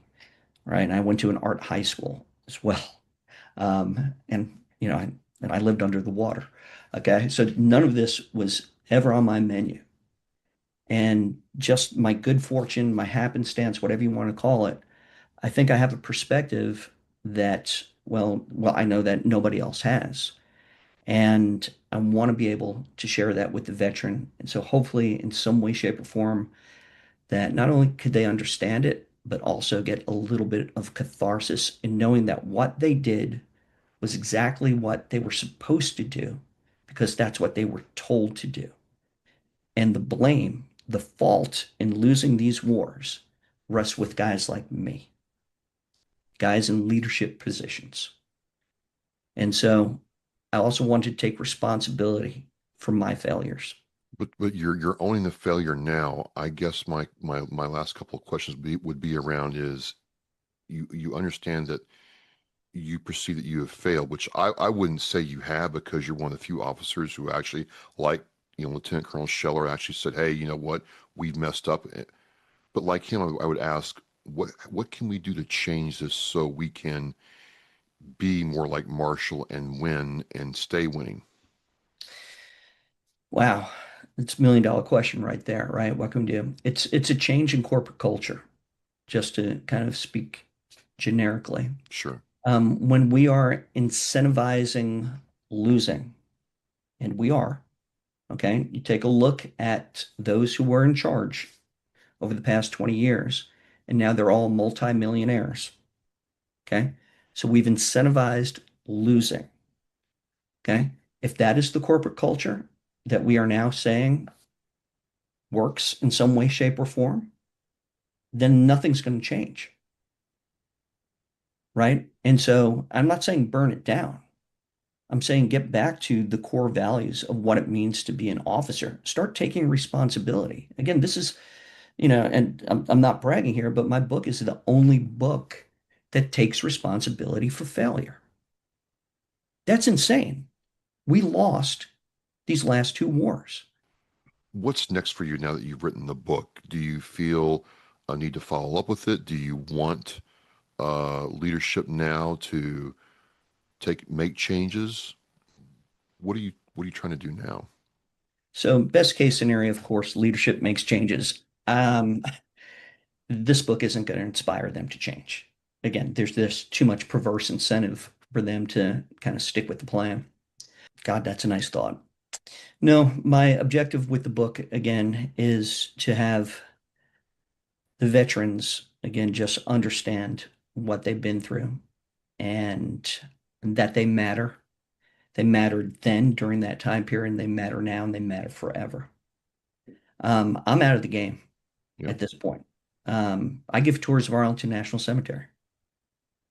right? And I went to an art high school as well. And I lived under the water. Okay. So none of this was ever on my menu. And just my good fortune, my happenstance, whatever you want to call it, I think I have a perspective that, well, I know that nobody else has. And I want to be able to share that with the veteran. And so hopefully in some way, shape, or form, that not only could they understand it, but also get a little bit of catharsis in knowing that what they did was exactly what they were supposed to do because that's what they were told to do. And the blame, the fault in losing these wars rests with guys like me, guys in leadership positions. And so I also want to take responsibility for my failures. But you're owning the failure now. I guess my last couple of questions would be around is you understand that you perceive that you have failed, which I wouldn't say you have, because you're one of the few officers who actually, like, Lieutenant Colonel Scheller actually said, hey, you know what, we've messed up. But like him, I would ask, what can we do to change this so we can be more like Marshall and win and stay winning? Wow, it's $1 million question right there, right? What can we do? It's a change in corporate culture, just to kind of speak generically. Sure. When we are incentivizing losing, and we are, okay, you take a look at those who were in charge over the past 20 years, and now they're all multimillionaires, okay? So we've incentivized losing, okay? If that is the corporate culture that we are now saying works in some way, shape, or form, then nothing's going to change, right? And so I'm not saying burn it down. I'm saying get back to the core values of what it means to be an officer. Start taking responsibility. Again, this is, and I'm not bragging here, but my book is the only book that takes responsibility for failure. That's insane. We lost these last 2 wars. What's next for you now that you've written the book? Do you feel a need to follow up with it? Do you want leadership now to make changes? What are you trying to do now? So best case scenario, of course, leadership makes changes. This book isn't going to inspire them to change. Again, there's too much perverse incentive for them to kind of stick with the plan. God, that's a nice thought. No, my objective with the book, again, is to have the veterans, again, just understand what they've been through and that they matter. They mattered then during that time period, and they matter now, and they matter forever. I'm out of the game Yeah. at this point. I give tours of Arlington National Cemetery.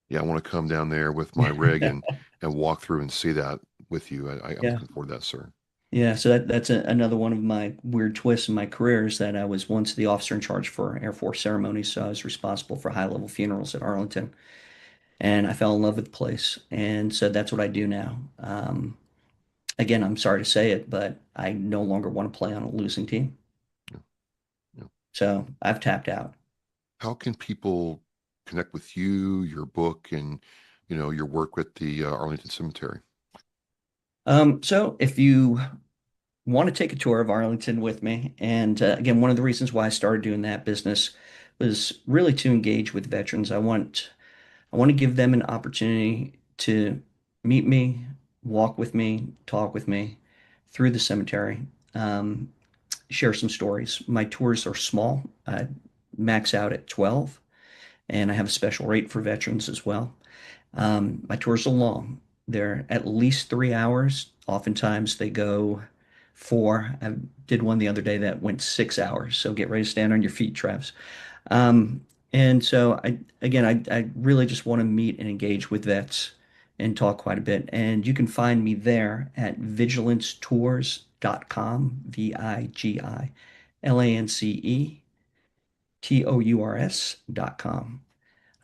Yeah, I want to come down there with my rig and walk through and see that with you. I'm Yeah. looking forward to that, sir. Yeah, so that's another one of my weird twists in my career is that I was once the officer in charge for Air Force ceremonies, so I was responsible for high-level funerals at Arlington, and I fell in love with the place, and so that's what I do now. Again, I'm sorry to say it, but I no longer want to play on a losing team, Yeah. Yeah. so I've tapped out. How can people connect with you, your book, and your work with the Arlington Cemetery? So if you want to take a tour of Arlington with me, and again, one of the reasons why I started doing that business was really to engage with veterans. I want to give them an opportunity to meet me, walk with me, talk with me through the cemetery, share some stories. My tours are small. I max out at 12, and I have a special rate for veterans as well. My tours are long. They're at least 3 hours. Oftentimes they go 4. I did one the other day that went 6 hours. So get ready to stand on your feet, Travis. And so I really just want to meet and engage with vets and talk quite a bit. And you can find me there at vigilancetours.com, VIGILANCETOURS.com.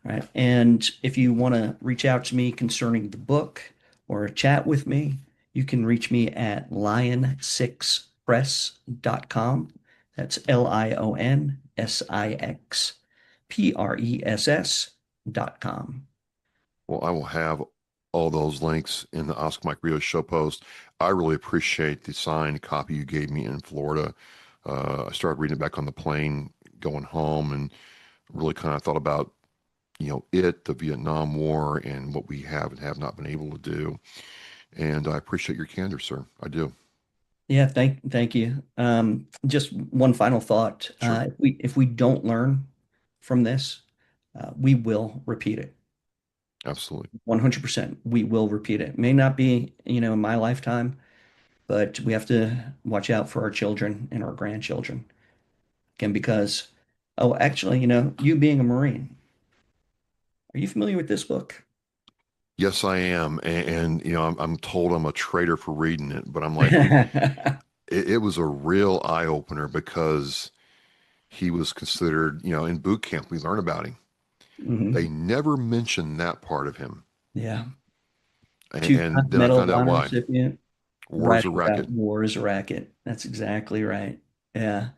All right. And if you want to reach out to me concerning the book or chat with me, you can reach me at lion6press.com. That's LIONSIXPRESS.com. Well, I will have all those links in the Oscar Mike Rio show post. I really appreciate the signed copy you gave me in Florida. I started reading it back on the plane going home and really kind of thought about, the Vietnam War and what we have and have not been able to do. And I appreciate your candor, sir. I do. Yeah, thank you. Just one final thought. Sure. If we don't learn from this, we will repeat it. Absolutely. 100%. We will repeat it. May not be, in my lifetime, but we have to watch out for our children and our grandchildren. Again, because, actually, you being a Marine, are you familiar with this book? Yes, I am. And I'm told I'm a traitor for reading it, but I'm like, it was a real eye opener because he was considered, in boot camp, we learn about him. Mhm. They never mentioned that part of him. Yeah. And Two-time then I Medal found of out Honor why. recipient. War is a Right about racket. war is a racket. That's exactly right. Yeah.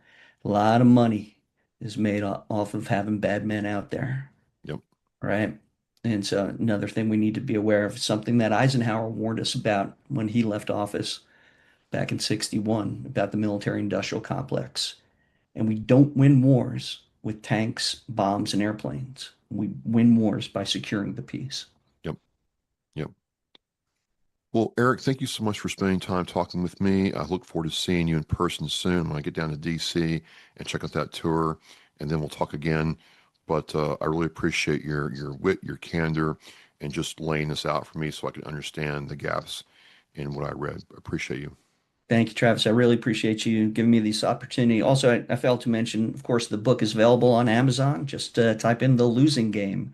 A lot of money is made off of having bad men out there. Yep. Right. And so another thing we need to be aware of, something that Eisenhower warned us about when he left office back in 61 about the military industrial complex. And we don't win wars with tanks, bombs, and airplanes. We win wars by securing the peace. Yep. Yep. Well, Eric, thank you so much for spending time talking with me. I look forward to seeing you in person soon when I get down to DC and check out that tour, and then we'll talk again. But I really appreciate your wit, your candor, and just laying this out for me so I can understand the gaps in what I read. I appreciate you. Thank you, Travis. I really appreciate you giving me this opportunity. Also, I failed to mention, of course, the book is available on Amazon. Just type in The Losing Game,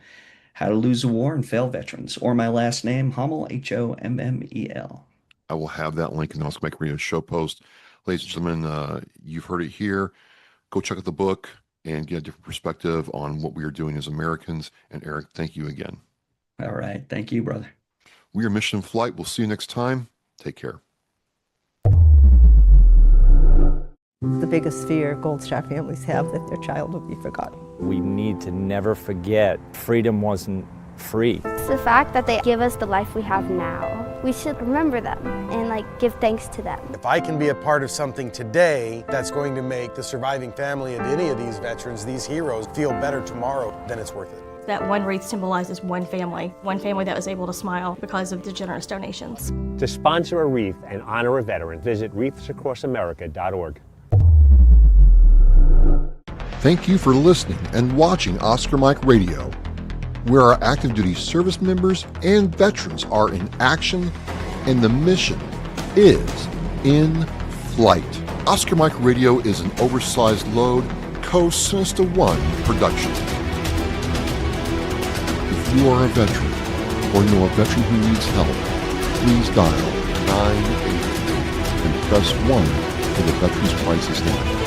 How to Lose a War and Fail Veterans, or my last name, Hommel, Hommel. I will have that link in the Oscar Mike Radio show post. Ladies and gentlemen, you've heard it here. Go check out the book and get a different perspective on what we are doing as Americans. And Eric, thank you again. All right. Thank you, brother. We are Mission Flight. We'll see you next time. Take care. The biggest fear Gold Star families have that their child will be forgotten. We need to never forget freedom wasn't free. It's the fact that they give us the life we have now. We should remember them and give thanks to them. If I can be a part of something today that's going to make the surviving family of any of these veterans, these heroes, feel better tomorrow, then it's worth it. That one wreath symbolizes one family that was able to smile because of the generous donations. To sponsor a wreath and honor a veteran, visit wreathsacrossamerica.org. Thank you for listening and watching Oscar Mike Radio, where our active duty service members and veterans are in action and the mission is in flight. Oscar Mike Radio is an oversized load, Co-Sinister One production. If you are a veteran or know a veteran who needs help, please dial 988 and press 1 for the Veterans Crisis Line.